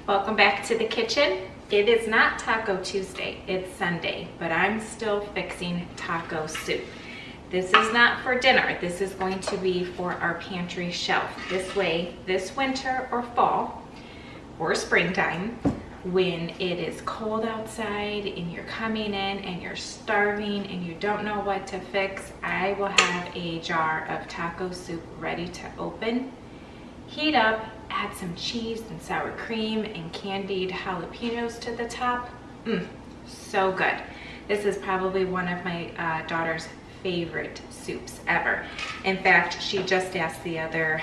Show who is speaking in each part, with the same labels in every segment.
Speaker 1: Welcome back to the kitchen. It is not Taco Tuesday, it's Sunday, but I'm still fixing taco soup. This is not for dinner. This is going to be for our pantry shelf. This way, this winter or fall or springtime, when it is cold outside and you're coming in and you're starving and you don't know what to fix, I will have a jar of taco soup ready to open, heat up, add some cheese and sour cream and candied jalapenos to the top. So good. This is probably one of my daughter's favorite soups ever. In fact, she just asked it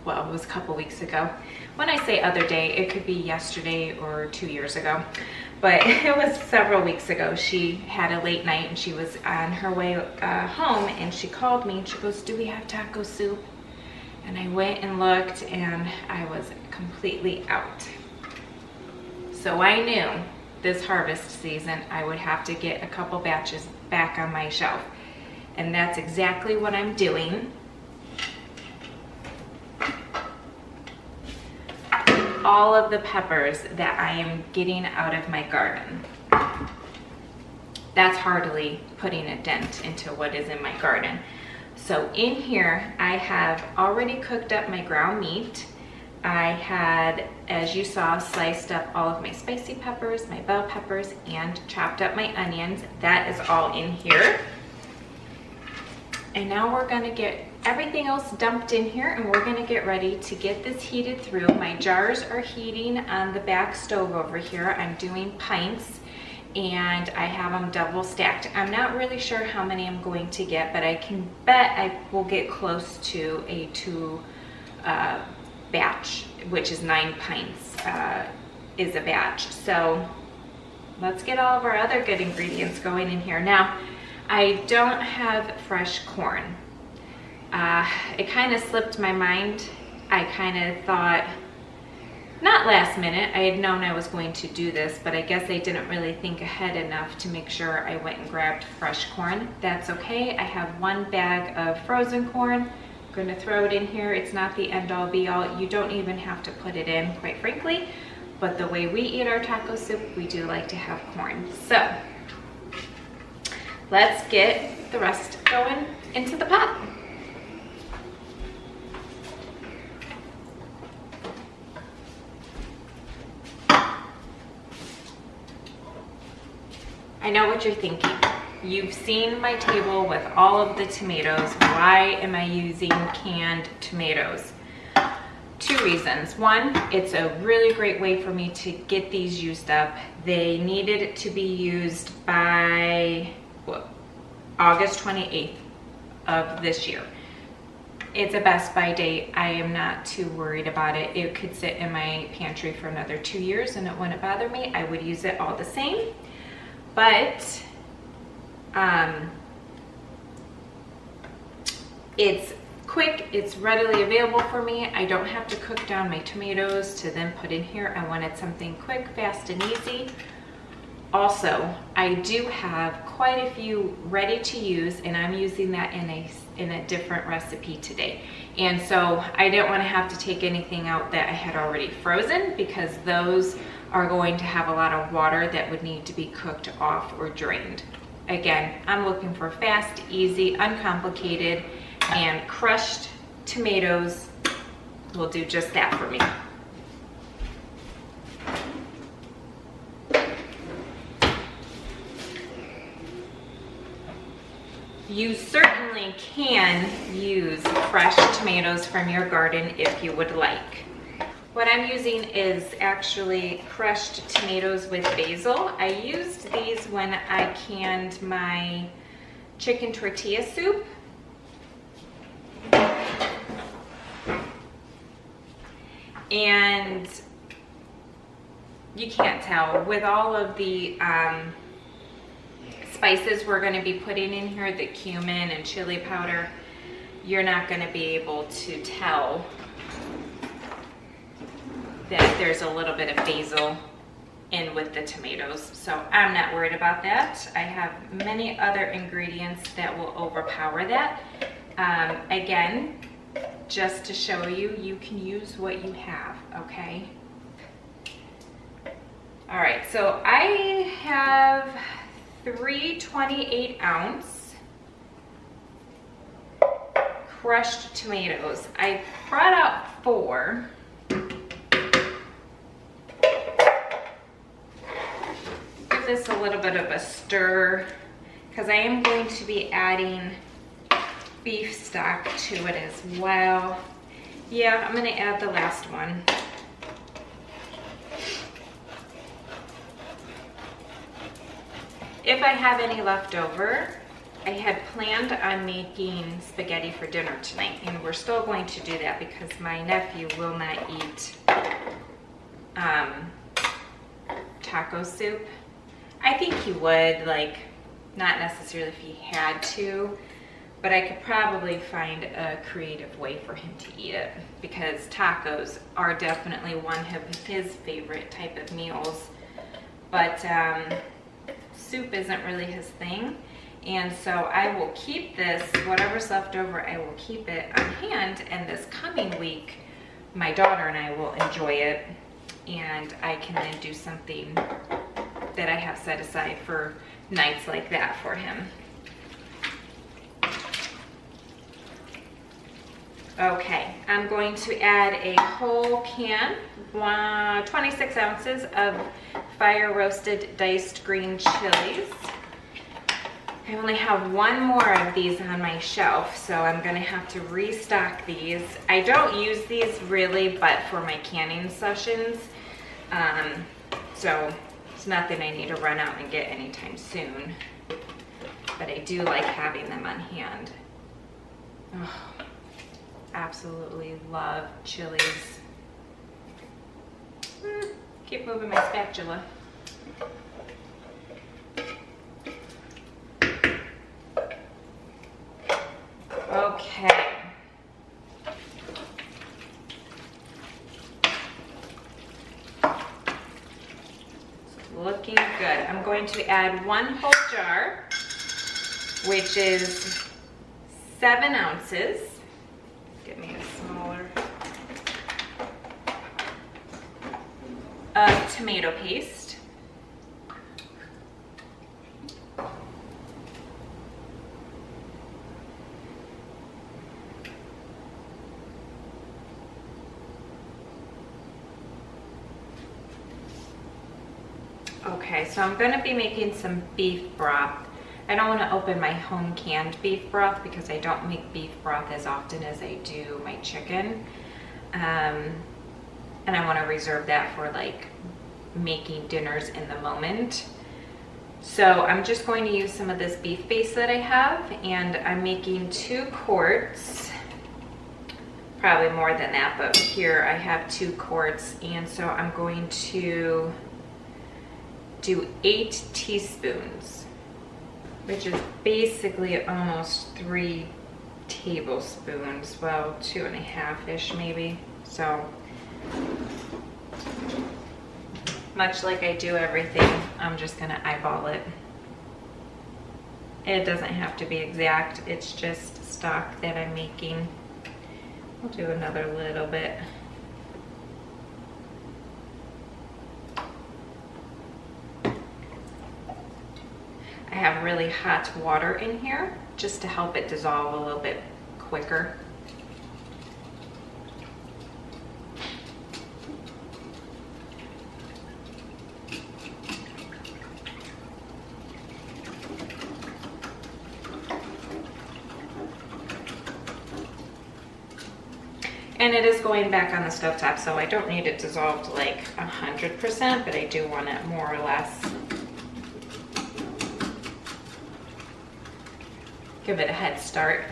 Speaker 1: was a couple weeks ago. When I say other day, it could be yesterday or 2 years ago, but it was several weeks ago. She had a late night and she was on her way home and she called me and she goes, "Do we have taco soup?" And I went and looked and I was completely out. So I knew this harvest season I would have to get a couple batches back on my shelf. And that's exactly what I'm doing. All of the peppers that I am getting out of my garden. That's hardly putting a dent into what is in my garden. So in here, I have already cooked up my ground meat. I had, as you saw, sliced up all of my spicy peppers, my bell peppers, and chopped up my onions. That is all in here. And now we're gonna get everything else dumped in here and we're gonna get ready to get this heated through. My jars are heating on the back stove over here. I'm doing pints and I have them double stacked. I'm not really sure how many I'm going to get, but I can bet I will get close to a 2 batch, which is 9 pints is a batch. So let's get all of our other good ingredients going in here. Now, I don't have fresh corn. It kind of slipped my mind. I kind of thought, not last minute, I had known I was going to do this, but I guess I didn't really think ahead enough to make sure I went and grabbed fresh corn. That's okay. I have 1 bag of frozen corn. I'm going to throw it in here. It's not the end all be all. You don't even have to put it in, quite frankly, but the way we eat our taco soup, we do like to have corn. So let's get the rest going into the pot. I know what you're thinking. You've seen my table with all of the tomatoes. Why am I using canned tomatoes? 2 reasons. One, it's a really great way for me to get these used up. They needed to be used by August 28th of this year. It's a best by date. I am not too worried about it. It could sit in my pantry for another 2 years and it wouldn't bother me. I would use it all the same. But it's quick, it's readily available for me. I don't have to cook down my tomatoes to then put in here. I wanted something quick, fast, and easy. Also, I do have quite a few ready to use, and I'm using that in a different recipe today. And so I didn't want to have to take anything out that I had already frozen, because those are going to have a lot of water that would need to be cooked off or drained. Again, I'm looking for fast, easy, uncomplicated, and crushed tomatoes will do just that for me. You certainly can use fresh tomatoes from your garden if you would like. What I'm using is actually crushed tomatoes with basil. I used these when I canned my chicken tortilla soup. And you can't tell, with all of the spices we're going to be putting in here, the cumin and chili powder, you're not going to be able to tell that there's a little bit of basil in with the tomatoes. So I'm not worried about that. I have many other ingredients that will overpower that. Again, just to show you, you can use what you have, okay? All right, so I have 3 28-ounce crushed tomatoes. I brought out 4. Give this a little bit of a stir because I am going to be adding beef stock to it as well. Yeah, I'm gonna add the last one. If I have any left over, I had planned on making spaghetti for dinner tonight, and we're still going to do that because my nephew will not eat taco soup. I think he would, like, not necessarily if he had to, but I could probably find a creative way for him to eat it because tacos are definitely one of his favorite type of meals. But soup isn't really his thing, and so I will keep this, whatever's left over, I will keep it on hand, and this coming week my daughter and I will enjoy it, and I can then do something that I have set aside for nights like that for him. Okay, I'm going to add a whole can, 26 ounces of fire roasted diced green chilies. I only have 1 more of these on my shelf, so I'm gonna have to restock these. I don't use these really, but for my canning sessions. So it's nothing I need to run out and get anytime soon, but I do like having them on hand. Oh, absolutely love chilies. Keep moving my spatula. Okay. Looking good. I'm going to add 1 whole jar, which is 7 ounces. Get me a smaller. Of tomato paste. Okay, so I'm going to be making some beef broth. I don't want to open my home canned beef broth because I don't make beef broth as often as I do my chicken. And I want to reserve that for like making dinners in the moment. So I'm just going to use some of this beef base that I have, and I'm making 2 quarts, probably more than that, but here I have 2 quarts, and so I'm going to do 8 teaspoons, which is basically almost 3 tablespoons, well, 2.5-ish maybe. So much like I do everything, I'm just gonna eyeball it. It doesn't have to be exact, it's just stock that I'm making. I'll do another little bit. I have really hot water in here just to help it dissolve a little bit quicker. And it is going back on the stovetop, so I don't need it dissolved like 100%, but I do want it more or less. Give it a head start.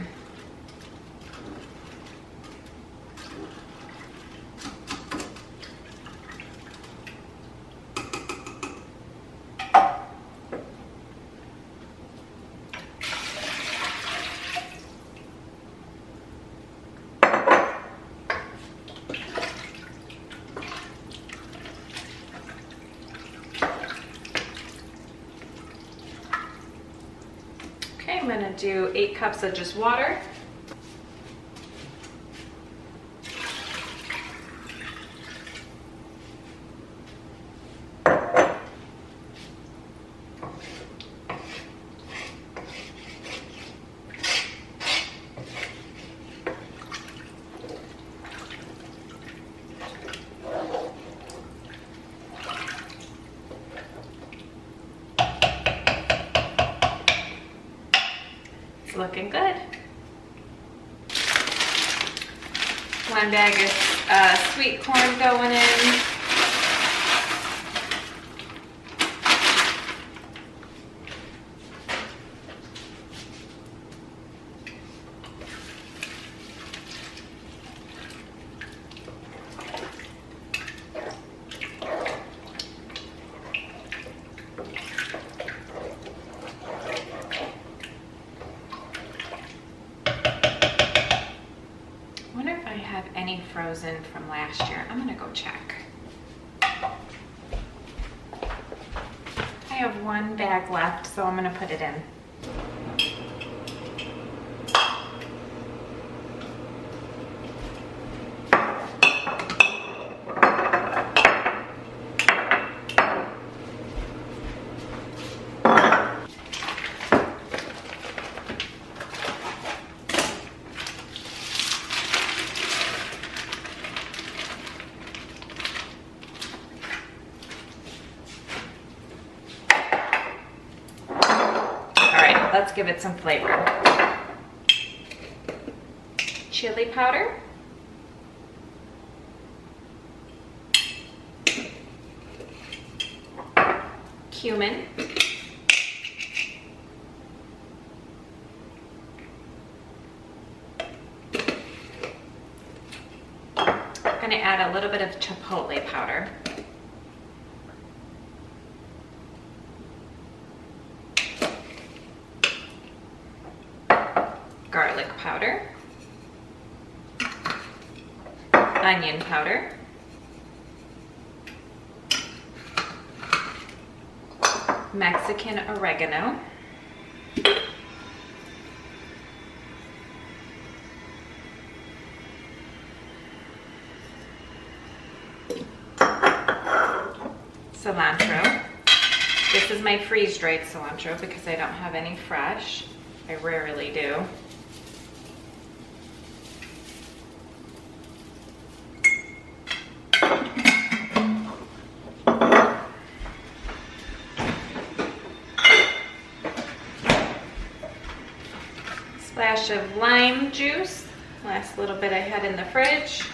Speaker 1: I'm gonna do 8 cups of just water. looking good. 1 bag of sweet corn going in. Any frozen from last year. I'm gonna go check. I have 1 bag left, so I'm gonna put it in. Let's give it some flavor. Chili powder. Cumin. I'm going to add a little bit of chipotle powder. Garlic powder, onion powder, Mexican oregano, cilantro. This is my freeze-dried cilantro because I don't have any fresh. I rarely do. Splash of lime juice, last little bit I had in the fridge.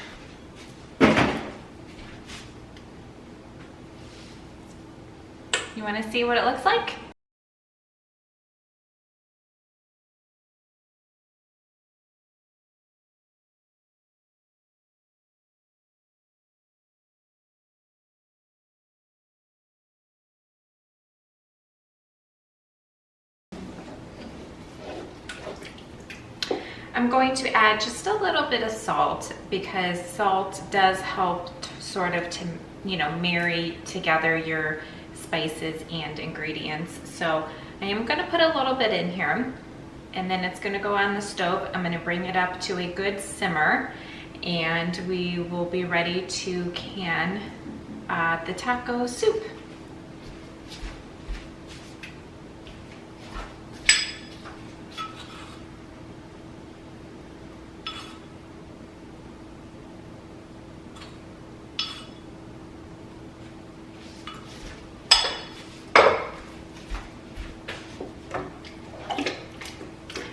Speaker 1: You want to see what it looks like? I'm going to add just a little bit of salt because salt does help sort of to, marry together your spices and ingredients. So I am going to put a little bit in here and then it's going to go on the stove. I'm going to bring it up to a good simmer and we will be ready to can the taco soup.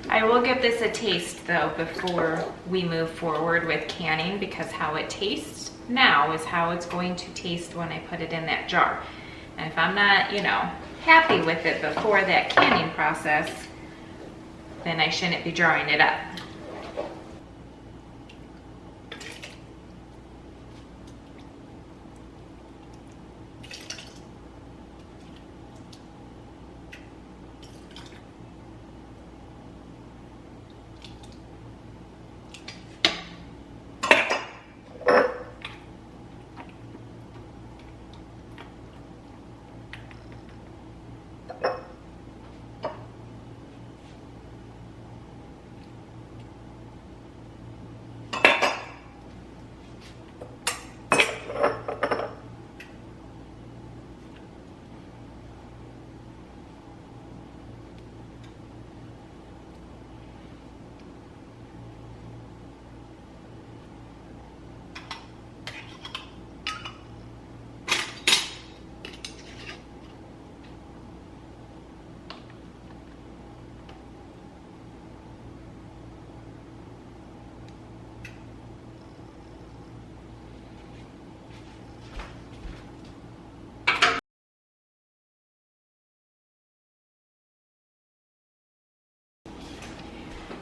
Speaker 1: I will give this a taste though before we move forward with canning because how it tastes now is how it's going to taste when I put it in that jar. And if I'm not, happy with it before that canning process, then I shouldn't be jarring it up.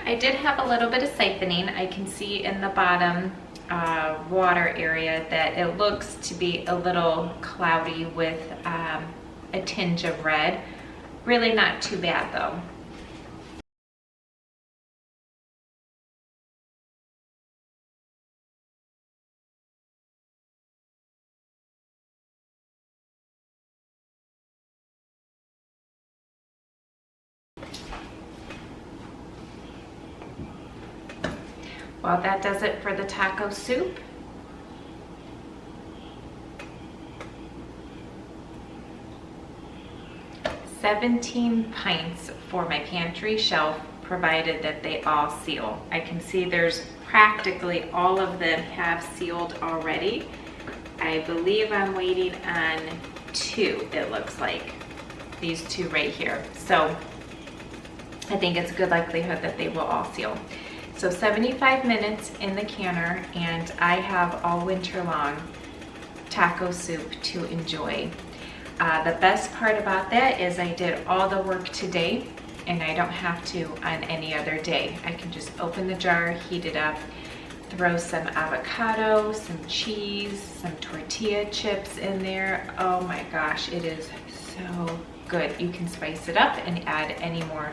Speaker 1: I did have a little bit of siphoning. I can see in the bottom water area that it looks to be a little cloudy with a tinge of red. Really not too bad though. Well, that does it for the taco soup. $17 pints for my pantry shelf, provided that they all seal. I can see there's practically all of them have sealed already. I believe I'm waiting on 2, it looks like. These 2 right here. So I think it's a good likelihood that they will all seal. So 75 minutes in the canner, and I have all winter long taco soup to enjoy. The best part about that is I did all the work today, and I don't have to on any other day. I can just open the jar, heat it up, throw some avocado, some cheese, some tortilla chips in there. Oh my gosh, it is so good. You can spice it up and add any more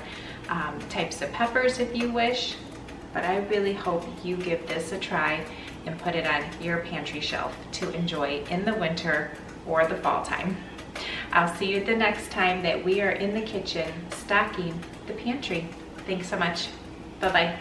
Speaker 1: types of peppers if you wish. But I really hope you give this a try and put it on your pantry shelf to enjoy in the winter or the fall time. I'll see you the next time that we are in the kitchen stocking the pantry. Thanks so much. Bye-bye.